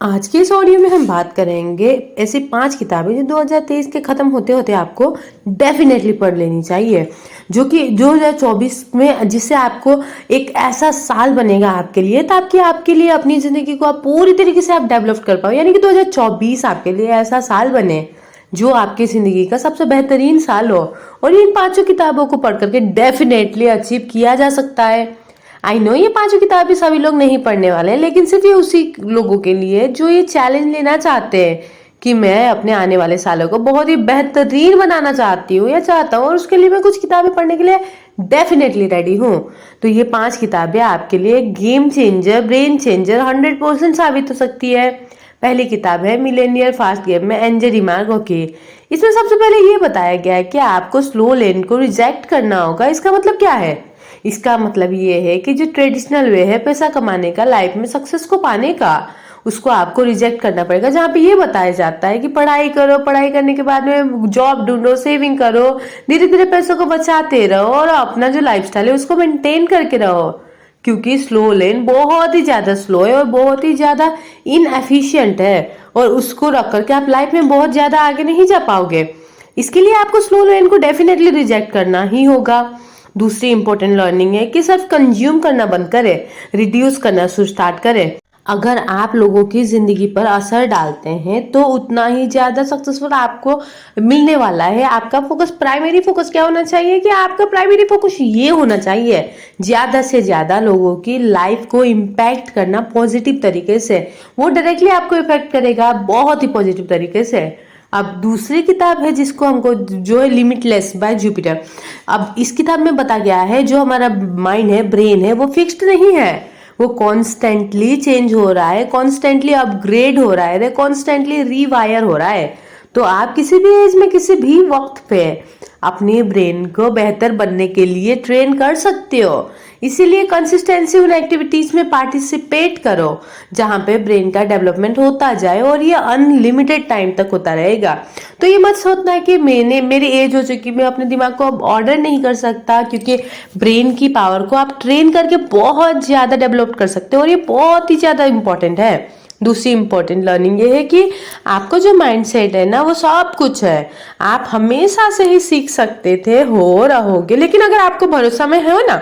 आज के इस ऑडियो में हम बात करेंगे ऐसी 5 किताबें जो 2023 के खत्म होते होते आपको डेफिनेटली पढ़ लेनी चाहिए, जो कि 2024 में जिससे आपको एक ऐसा साल बनेगा आपके लिए, ताकि आपके लिए अपनी जिंदगी को आप पूरी तरीके से आप डेवलप कर पाओ। यानी कि 2024 आपके लिए ऐसा साल बने जो आपकी जिंदगी का सबसे बेहतरीन साल हो। और इन 5 किताबों को पढ़ करके डेफिनेटली अचीव किया जा सकता है। आई नो ये 5 किताबें सभी लोग नहीं पढ़ने वाले हैं, लेकिन सिर्फ ये उसी लोगों के लिए जो ये चैलेंज लेना चाहते हैं कि मैं अपने आने वाले सालों को बहुत ही बेहतरीन बनाना चाहती हूँ या चाहता हूँ, और उसके लिए मैं कुछ किताबें पढ़ने के लिए डेफिनेटली रेडी हूँ। तो ये 5 किताबें आपके लिए गेम चेंजर, ब्रेन चेंजर 100% साबित हो सकती है। पहली किताब है मिलेनियर फास्ट गेम में एंजे डिमार्गो की। इसमें सबसे पहले ये बताया गया है कि आपको स्लो लेन को रिजेक्ट करना होगा। इसका मतलब क्या है? इसका मतलब ये है कि जो ट्रेडिशनल वे है पैसा कमाने का, लाइफ में सक्सेस को पाने का, उसको आपको रिजेक्ट करना पड़ेगा। जहाँ पे ये बताया जाता है कि पढ़ाई करो, पढ़ाई करने के बाद में जॉब ढूंढो, सेविंग करो, धीरे धीरे पैसों को बचाते रहो और अपना जो लाइफस्टाइल है उसको मेंटेन करके रहो। क्योंकि स्लो लेन बहुत ही ज्यादा स्लो है और बहुत ही ज्यादा इनएफिशिएंट है, और उसको रख करके आप लाइफ में बहुत ज्यादा आगे नहीं जा पाओगे। इसके लिए आपको स्लो लेन को डेफिनेटली रिजेक्ट करना ही होगा। दूसरी इंपॉर्टेंट लर्निंग है कि सिर्फ कंज्यूम करना बंद करें, रिड्यूस करना स्टार्ट करें। अगर आप लोगों की जिंदगी पर असर डालते हैं तो उतना ही ज्यादा सक्सेसफुल आपको मिलने वाला है। आपका फोकस, प्राइमरी फोकस क्या होना चाहिए कि आपका प्राइमरी फोकस ये होना चाहिए ज्यादा से ज्यादा लोगों की लाइफ को इम्पैक्ट करना पॉजिटिव तरीके से। वो डायरेक्टली आपको इफेक्ट करेगा बहुत ही पॉजिटिव तरीके से। अब दूसरी किताब है जिसको हमको, जो है लिमिटलेस बाय जुपिटर। अब इस किताब में बताया गया है जो हमारा माइंड है, ब्रेन है, वो फिक्स्ड नहीं है, वो कॉन्स्टेंटली चेंज हो रहा है, कॉन्स्टेंटली अपग्रेड हो रहा है, कॉन्स्टेंटली रीवायर हो रहा है। तो आप किसी भी एज में किसी भी वक्त पे अपने ब्रेन को बेहतर बनने के लिए ट्रेन कर सकते हो। इसीलिए कंसिस्टेंसी उन एक्टिविटीज में पार्टिसिपेट करो जहां पे ब्रेन का डेवलपमेंट होता जाए, और ये अनलिमिटेड टाइम तक होता रहेगा। तो ये मत सोचना है कि मेरी एज हो चुकी, मैं अपने दिमाग को अब ऑर्डर नहीं कर सकता, क्योंकि ब्रेन की पावर को आप ट्रेन करके बहुत ज्यादा डेवलप कर सकते हो, और ये बहुत ही ज्यादा इंपॉर्टेंट है। दूसरी इंपॉर्टेंट लर्निंग ये है कि आपको जो माइंडसेट है ना, वो सब कुछ है। आप हमेशा से ही सीख सकते थे, हो रहोगे, लेकिन अगर आपको भरोसा में है ना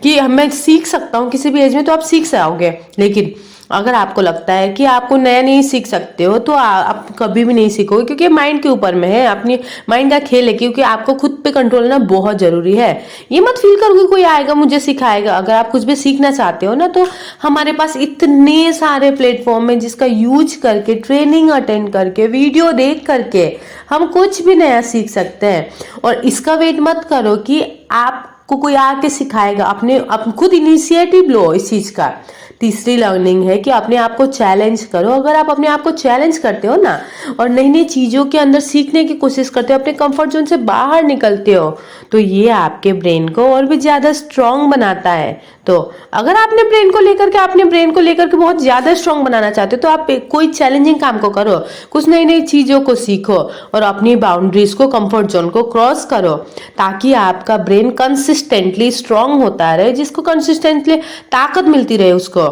कि मैं सीख सकता हूँ किसी भी एज में, तो आप सीख जाओगे। लेकिन अगर आपको लगता है कि आपको नया नहीं सीख सकते हो, तो आप कभी भी नहीं सीखोगे, क्योंकि माइंड के ऊपर में है, अपनी माइंड का खेल है। क्योंकि आपको खुद पे कंट्रोल करना बहुत जरूरी है। ये मत फील करोगे कोई आएगा मुझे सिखाएगा। अगर आप कुछ भी सीखना चाहते हो ना, तो हमारे पास इतने सारे प्लेटफॉर्म है जिसका यूज करके, ट्रेनिंग अटेंड करके, वीडियो देख करके हम कुछ भी नया सीख सकते हैं। और इसका वेट मत करो कि आपको कोई आके सिखाएगा, अपने खुद इनिशिएटिव लो इस चीज का। तीसरी लर्निंग है कि अपने आप को चैलेंज करो। अगर आप अपने आप को चैलेंज करते हो ना, और नई नई चीजों के अंदर सीखने की कोशिश करते हो, अपने कंफर्ट जोन से बाहर निकलते हो, तो ये आपके ब्रेन को और भी ज्यादा स्ट्रांग बनाता है। तो अगर आपने ब्रेन को लेकर के, अपने ब्रेन को लेकर के बहुत ज्यादा स्ट्रांग बनाना चाहते हो, तो आप कोई चैलेंजिंग काम को करो, कुछ नई नई चीजों को सीखो और अपनी बाउंड्रीज को, कंफर्ट जोन को क्रॉस करो, ताकि आपका ब्रेन कंसिस्टेंटली स्ट्रांग होता रहे, जिसको कंसिस्टेंटली ताकत मिलती रहे उसको।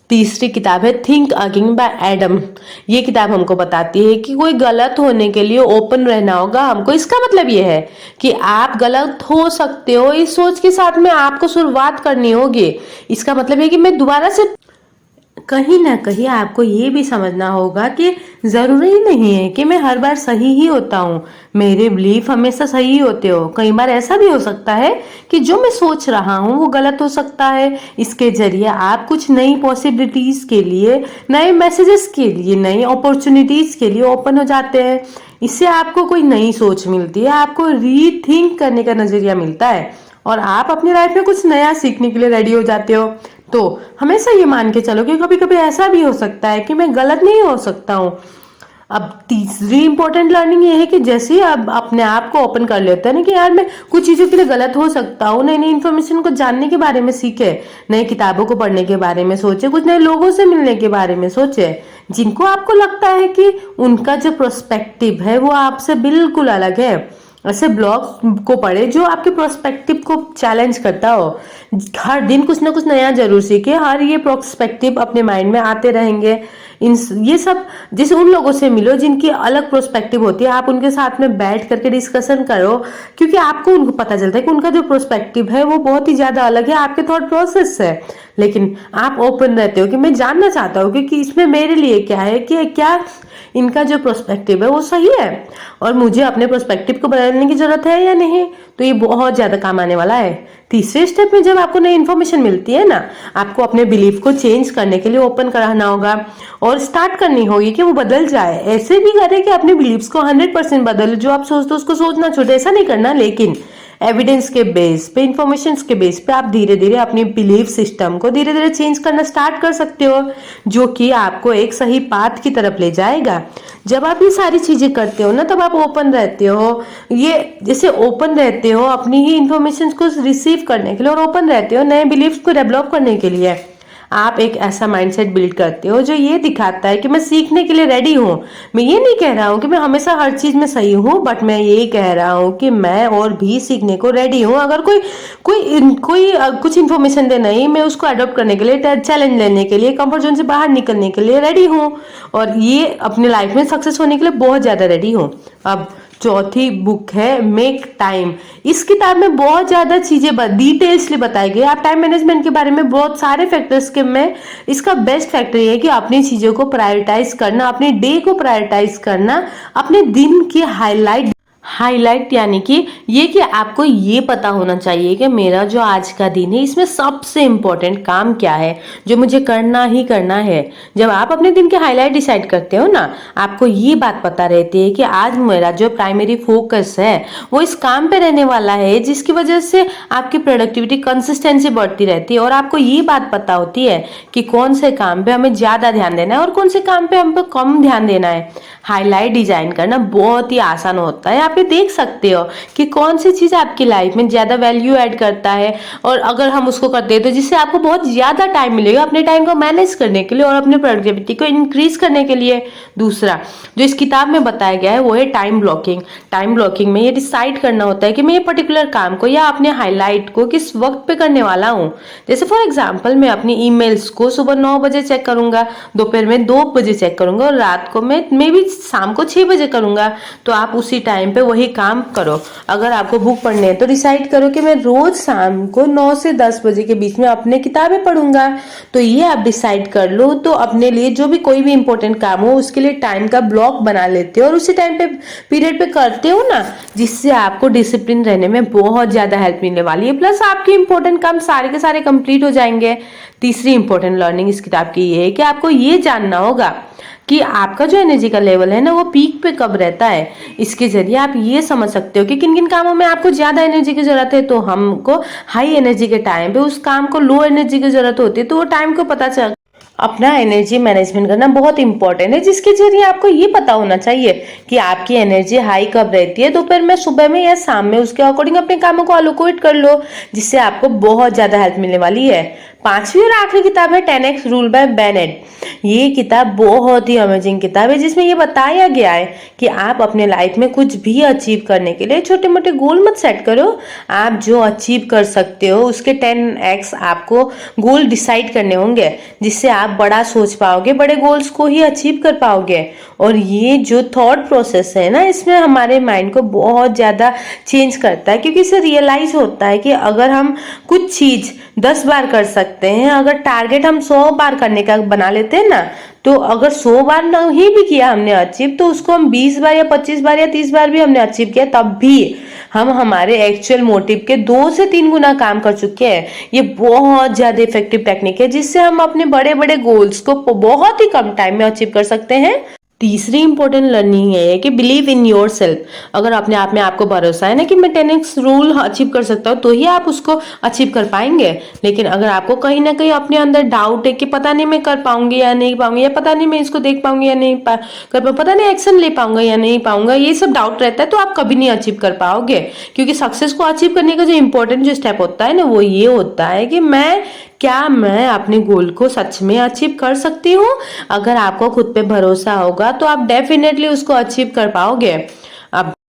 तीसरी किताब है थिंक अगेन बाय एडम। ये किताब हमको बताती है कि कोई गलत होने के लिए ओपन रहना होगा हमको। इसका मतलब ये है कि आप गलत हो सकते हो, इस सोच के साथ में आपको शुरुआत करनी होगी। इसका मतलब है कि मैं दोबारा से, कहीं ना कहीं आपको ये भी समझना होगा कि जरूरी नहीं है कि मैं हर बार सही ही होता हूँ, मेरे बिलीफ हमेशा सही होते हो। कई बार ऐसा भी हो सकता है कि जो मैं सोच रहा हूँ वो गलत हो सकता है। इसके जरिए आप कुछ नई पॉसिबिलिटीज के लिए, नए मैसेजेस के लिए, नई अपॉर्चुनिटीज के लिए ओपन हो जाते हैं। इससे आपको कोई नई सोच मिलती है, आपको रीथिंक करने का नजरिया मिलता है, और आप अपनी लाइफ में कुछ नया सीखने के लिए रेडी हो जाते हो। तो हमेशा ये मान के चलो कि कभी कभी ऐसा भी हो सकता है कि मैं गलत नहीं हो सकता हूँ। अब तीसरी इंपॉर्टेंट लर्निंग ये है कि जैसे ही आप अपने आप को ओपन कर लेते हैं ना कि यार मैं कुछ चीजों के लिए गलत हो सकता हूँ, नई नई इन्फॉर्मेशन को जानने के बारे में सीखे, नई किताबों को पढ़ने के बारे में सोचे, कुछ नए लोगों से मिलने के बारे में सोचे, जिनको आपको लगता है कि उनका जो प्रोस्पेक्टिव है वो आपसे बिल्कुल अलग है। ऐसे ब्लॉग को पढ़े जो आपके प्रोस्पेक्टिव को चैलेंज करता हो। हर दिन कुछ ना कुछ नया जरूर सीखे, हर ये प्रोस्पेक्टिव अपने माइंड में आते रहेंगे। ये सब जैसे उन लोगों से मिलो जिनकी अलग प्रोस्पेक्टिव होती है, आप उनके साथ में बैठ करके डिस्कशन करो, क्योंकि आपको उनको पता चलता है कि उनका जो प्रोस्पेक्टिव है वो बहुत ही ज्यादा अलग है आपके थॉट प्रोसेस से। लेकिन आप ओपन रहते हो कि मैं जानना चाहता हूँ कि इसमें मेरे लिए क्या है, कि क्या इनका जो प्रोस्पेक्टिव है वो सही है और मुझे अपने प्रोस्पेक्टिव को बदलने की जरूरत है या नहीं। तो ये बहुत ज्यादा काम आने वाला है। तीसरे स्टेप में जब आपको नई इन्फॉर्मेशन मिलती है ना, आपको अपने बिलीफ को चेंज करने के लिए ओपन कराना होगा और स्टार्ट करनी होगी कि वो बदल जाए। ऐसे भी करें कि अपने बिलीव्स को 100% बदल, जो आप सोचते हो उसको सोचना छोड़े, ऐसा नहीं करना, लेकिन एविडेंस के बेस पे, इंफॉर्मेशन के बेस पे आप धीरे धीरे अपनी बिलीफ सिस्टम को धीरे धीरे चेंज करना स्टार्ट कर सकते हो, जो कि आपको एक सही पाथ की तरफ ले जाएगा। जब आप ये सारी चीजें करते हो ना, तब आप ओपन रहते हो, ये जैसे ओपन रहते हो अपनी ही इंफॉर्मेशन को रिसीव करने के लिए, और ओपन रहते हो नए बिलीफ को डेवलप करने के लिए। आप एक ऐसा माइंडसेट बिल्ड करते हो जो ये दिखाता है कि मैं सीखने के लिए रेडी हूँ। मैं ये नहीं कह रहा हूँ कि मैं हमेशा हर चीज में सही हूँ, बट मैं ये कह रहा हूँ कि मैं और भी सीखने को रेडी हूँ। अगर कोई कुछ इन्फॉर्मेशन दे, नहीं, मैं उसको अडॉप्ट करने के लिए, चैलेंज लेने के लिए, कंफर्ट जोन से बाहर निकलने के लिए रेडी हूँ, और ये अपने लाइफ में सक्सेस होने के लिए बहुत ज्यादा रेडी हूँ। अब चौथी बुक है मेक टाइम। इस किताब में बहुत ज्यादा चीजें डिटेल्सली बताई गई। आप टाइम मैनेजमेंट के बारे में बहुत सारे फैक्टर्स के में इसका बेस्ट फैक्टर ये है कि अपनी चीजों को प्रायोरिटाइज करना, अपने डे को प्रायोरिटाइज करना, अपने दिन की हाईलाइट यानी कि ये कि आपको ये पता होना चाहिए कि मेरा जो आज का दिन है इसमें सबसे इंपॉर्टेंट काम क्या है जो मुझे करना ही करना है। जब आप अपने दिन के हाईलाइट डिसाइड करते हो ना, आपको ये बात पता रहती है कि आज मेरा जो प्राइमरी फोकस है वो इस काम पे रहने वाला है, जिसकी वजह से आपकी प्रोडक्टिविटी, कंसिस्टेंसी बढ़ती रहती है, और आपको ये बात पता होती है कि कौन से काम पे हमें ज्यादा ध्यान देना है और कौन से काम पे हमको कम ध्यान देना है। हाईलाइट डिजाइन करना बहुत ही आसान होता है। आप ये देख सकते हो कि कौन सी चीज आपकी लाइफ में ज्यादा वैल्यू ऐड करता है, और अगर हम उसको करते हैं तो जिससे आपको बहुत ज्यादा टाइम मिलेगा अपने टाइम को मैनेज करने के लिए और अपने प्रोडक्टिविटी को इंक्रीज करने के लिए। दूसरा जो इस किताब में बताया गया है वो है टाइम ब्लॉकिंग। टाइम ब्लॉकिंग में ये डिसाइड करना होता है कि मैं ये पर्टिकुलर काम को या अपने हाईलाइट को किस वक्त पे करने वाला हूँ। जैसे फॉर एग्जाम्पल, मैं अपनी ईमेल्स को सुबह 9 बजे चेक करूंगा, दोपहर में 2 बजे चेक करूंगा, और रात को मैं भी शाम को 6 बजे करूंगा। तो आप उसी टाइम पे वही काम करो। अगर आपको बुक पढ़ने है तो डिसाइड करो कि मैं रोज शाम को 9 से 10 बजे के बीच में अपने किताबें पढ़ूंगा। तो ये आप डिसाइड कर लो, तो अपने लिए जो भी कोई भी इंपॉर्टेंट काम हो उसके लिए टाइम का ब्लॉक बना लेते हो और उसी टाइम पे पीरियड पे करते हो ना, जिससे आपको डिसिप्लिन रहने में बहुत ज्यादा हेल्प मिलने वाली है। प्लस आपके इंपॉर्टेंट काम सारे के सारे कंप्लीट हो जाएंगे। तीसरी इंपॉर्टेंट लर्निंग इस किताब की ये है कि आपको ये जानना होगा कि आपका जो एनर्जी का लेवल है ना वो पीक पे कब रहता है। इसके जरिए आप ये समझ सकते हो कि किन किन कामों में आपको ज्यादा एनर्जी की जरूरत है, तो हमको हाई एनर्जी के टाइम पे उस काम को लो एनर्जी की जरूरत होती है, तो वो टाइम को पता चल अपना एनर्जी मैनेजमेंट करना बहुत इंपॉर्टेंट है, जिसके जरिए आपको ये पता होना चाहिए कि आपकी एनर्जी हाई कब रहती है, दोपहर में, सुबह में या शाम में। उसके अकॉर्डिंग अपने कामों को अलोकेट कर लो, जिससे आपको बहुत ज्यादा हेल्प मिलने वाली है। पांचवी और आखिरी किताब है 10x रूल बाय बेनेट। ये किताब बहुत ही अमेजिंग किताब है, जिसमें ये बताया गया है कि आप अपने लाइफ में कुछ भी अचीव करने के लिए छोटे मोटे गोल मत सेट करो। आप जो अचीव कर सकते हो उसके 10x आपको गोल डिसाइड करने होंगे, जिससे आप बड़ा सोच पाओगे, बड़े गोल्स को ही अचीव कर पाओगे। और ये जो थॉट प्रोसेस है ना, इसमें हमारे माइंड को बहुत ज्यादा चेंज करता है, क्योंकि इसे रियलाइज होता है कि अगर हम कुछ चीज 10 बार कर सकते हैं, अगर टारगेट हम 100 बार करने का बना लेते हैं ना, तो अगर 100 बार नहीं भी किया हमने अचीव, तो उसको हम 20 बार या 25 बार या 30 बार भी हमने अचीव किया, तब भी हम हमारे एक्चुअल मोटिव के 2 से 3 गुना काम कर चुके हैं। ये बहुत ज्यादा इफेक्टिव टेक्निक है, जिससे हम अपने बड़े बड़े गोल्स को बहुत ही कम टाइम में अचीव कर सकते हैं। तीसरी इंपॉर्टेंट लर्निंग है कि बिलीव इन योर सेल्फ। अगर अपने आप में आपको भरोसा है ना कि मैं 10x रूल अचीव कर सकता हूँ, तो ही आप उसको अचीव कर पाएंगे। लेकिन अगर आपको कहीं ना कहीं अपने अंदर डाउट है कि पता नहीं मैं कर पाऊंगी या नहीं पाऊंगी, या पता नहीं मैं इसको देख पाऊंगी या नहीं पता नहीं एक्शन ले पाऊंगा या नहीं पाऊंगा, ये सब डाउट रहता है, तो आप कभी नहीं अचीव कर पाओगे। क्योंकि सक्सेस को अचीव करने का जो इंपॉर्टेंट जो स्टेप होता है ना, वो ये होता है कि क्या मैं अपने गोल को सच में अचीव कर सकती हूँ। अगर आपको खुद पे भरोसा होगा तो आप डेफिनेटली उसको अचीव कर पाओगे। अब